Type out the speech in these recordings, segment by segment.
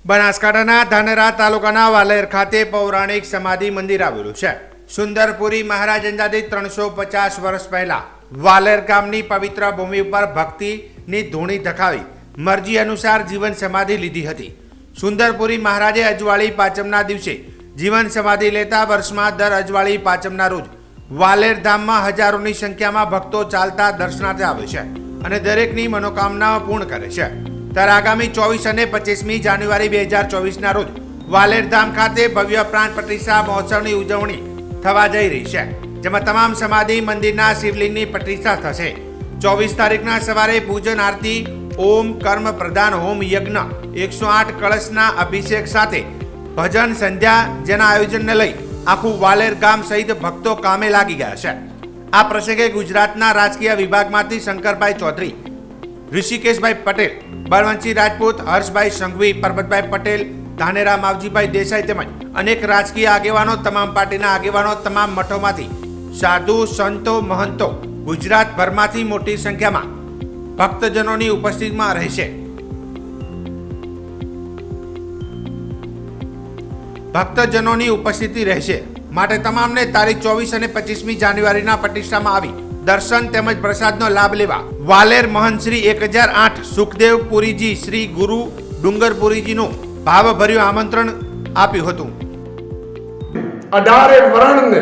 બનાસકાંઠાના ધાનેરા તાલુકાના વાલેર ખાતે પૌરાણિક સમાધિ મંદિર આવેલું છે. સુંદરપુરી મહારાજ અંદાજિત 350 વર્ષ પહેલા વાલેર ગામની પવિત્ર ભૂમિ ઉપર ભક્તિની ધૂણી ધખાવી મરજી અનુસાર જીવન સમાધિ લીધી હતી. સુંદરપુરી મહારાજે અજવાળી પાંચમના દિવસે જીવન સમાધિ લેતા વર્ષમાં દર અજવાળી પાંચમના રોજ વાલેર ધામમાં હજારોની સંખ્યામાં ભક્તો ચાલતા દર્શનાર્થે આવે છે અને દરેકની મનોકામનાઓ પૂર્ણ કરે છે. ત્યારે આગામી 24 અને 25મી જાન્યુઆરી 2024ના રોજ વાલેર ધામ ખાતે ભવ્ય પ્રાણ પ્રતિષ્ઠા મહોત્સવની ઉજવણી થવા જઈ રહી છે, જેમાં તમામ સમાધિ મંદિરના શિવલિંગની પ્રતિષ્ઠા થશે. 24 તારીખના સવારે પૂજન આરતી, ઓમ કર્મ પ્રધાન હોમ યજ્ઞ, 108 કળશના અભિષેક સાથે ભજન સંધ્યા જેના આયોજનને લઈ આખું વાલેર ગામ સહિત ભક્તો કામે લાગી ગયા છે. આ પ્રસંગે ગુજરાતના રાજકીય વિભાગમાંથી શંકરભાઈ ચૌધરી, ઋષિકેશભાઈ પટેલ, બળવંતસિંહ રાજપૂત, હર્ષભાઈ સંઘવી, પરબતભાઈ પટેલ, ધાનેરા માવજીભાઈ દેસાઈ તેમજ અનેક રાજકીય આગેવાનો, તમામ પાર્ટીના આગેવાનો, તમામ મઠોમાંથી સાધુ સંતો મહંતો ગુજરાતભરમાંથી મોટી સંખ્યામાં ભક્તજનોની ઉપસ્થિતિમાં રહેશે. ભક્તજનોની ઉપસ્થિતિ રહેશે માટે તમામને તારીખ 24 અને 25મી જાન્યુઆરીના પ્રતિષ્ઠામાં આવી દર્શન તેમજ પ્રસાદનો લાભ લેવા વાલેર મહંત શ્રી 1008 સુખદેવ પુરીજી શ્રી ગુરુ ડુંગરપુરીજીનું ભાવભર્યું આમંત્રણ આપ્યું હતું. 18 વર્ણને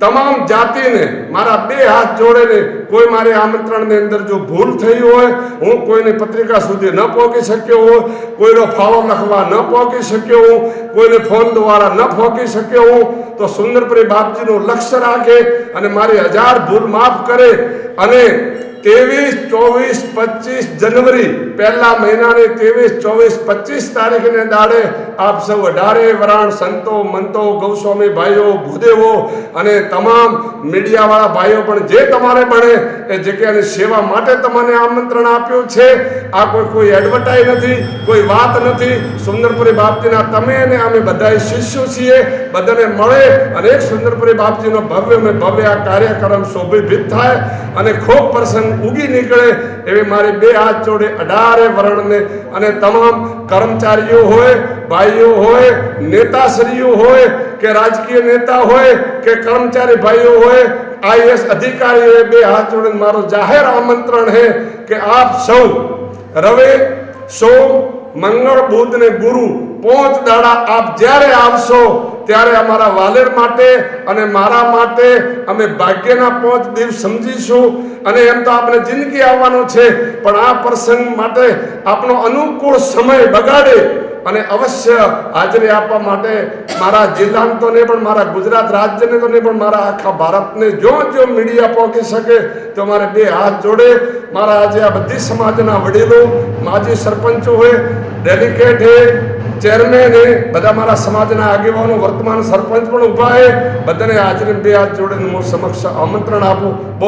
તમામ જાતિને મારા બે હાથ જોડેને કોઈ મારે આમંત્રણની અંદર જો ભૂલ થઈ હોય, હું કોઈને પત્રિકા સુધી ન પહોંચી શક્યો હોય, કોઈનો ફાળો લખવા ન પહોંચી શક્યો હું, કોઈને ફોન દ્વારા ન પહોંચી શક્યો હું, તો સુંદરપુરી બાપજીનું લક્ષ્ય રાખે અને મારી 1000 ભૂલ માફ કરે અને 23, 24, 25 જનવરી પહેલા મહિનાની 23, 24, 25 તારીખને દાડે આપ સૌ 18 વરાણ સંતો મંતો ગૌસ્વામી ભાઈઓ ભૂદેવો અને તમામ મીડિયાવાળા ભાઈઓ પણ જે તમારે બને એ જગ્યાની સેવા માટે તમને આમંત્રણ આપ્યું છે. આ કોઈ એડવર્ટાઈઝ નથી, કોઈ વાત નથી. સુંદરપુરી બાપજીના તમે અને અમે બધા શિષ્યો છીએ, બધાને મળે અને એક સુંદરપુરી બાપજીનો ભવ્ય આ કાર્યક્રમ શોભિત થાય અને ખૂબ પ્રસંગ ઉગી નીકળે એવી મારી બે હાથ જોડે 18 વર્ણને અને તમામ કર્મચારીઓ હોય, ભાઈઓ હોય, નેતાશ્રીઓ હોય કે રાજકીય નેતા હોય કે કર્મચારી ભાઈઓ હોય, આઈએસ અધિકારીઓ, બે હાથ જોડે મારો જાહેર આમંત્રણ है કે આપ સૌ રવિ, સોમ, મંગળ, બુધ ને ગુરુ 5 દાડા આપ જ્યારે આવશો ત્યારે અમારા વાલેર માટે અને મારા માટે અમે ભાગ્યના 5 દિવસ સમજીશું. અને એમ તો આપણે જિંદગી આવવાનો છે, પણ આ પ્રસંગ માટે આપણો અનુકૂળ સમય બગાડે અને અવશ્ય હાજરી આપવા માટે મારા જિલ્લાને તો નહીં પણ મારા ગુજરાત રાજ્યને તો નહીં પણ મારા આખા ભારતને જો મીડિયા પહોંચી શકે તો મારે બે હાથ જોડે મારા આજે આ બધી સમાજના વડીલો, માજી સરપંચો હોય, ડેલિકેટ હે, ચેરમેન હે, બધા મારા સમાજના આગેવાનો, વર્તમાન સરપંચ પણ ઊભા હે, બધાને હાજરી બે હાથ જોડે હું સમક્ષ આમંત્રણ આપું. બોલ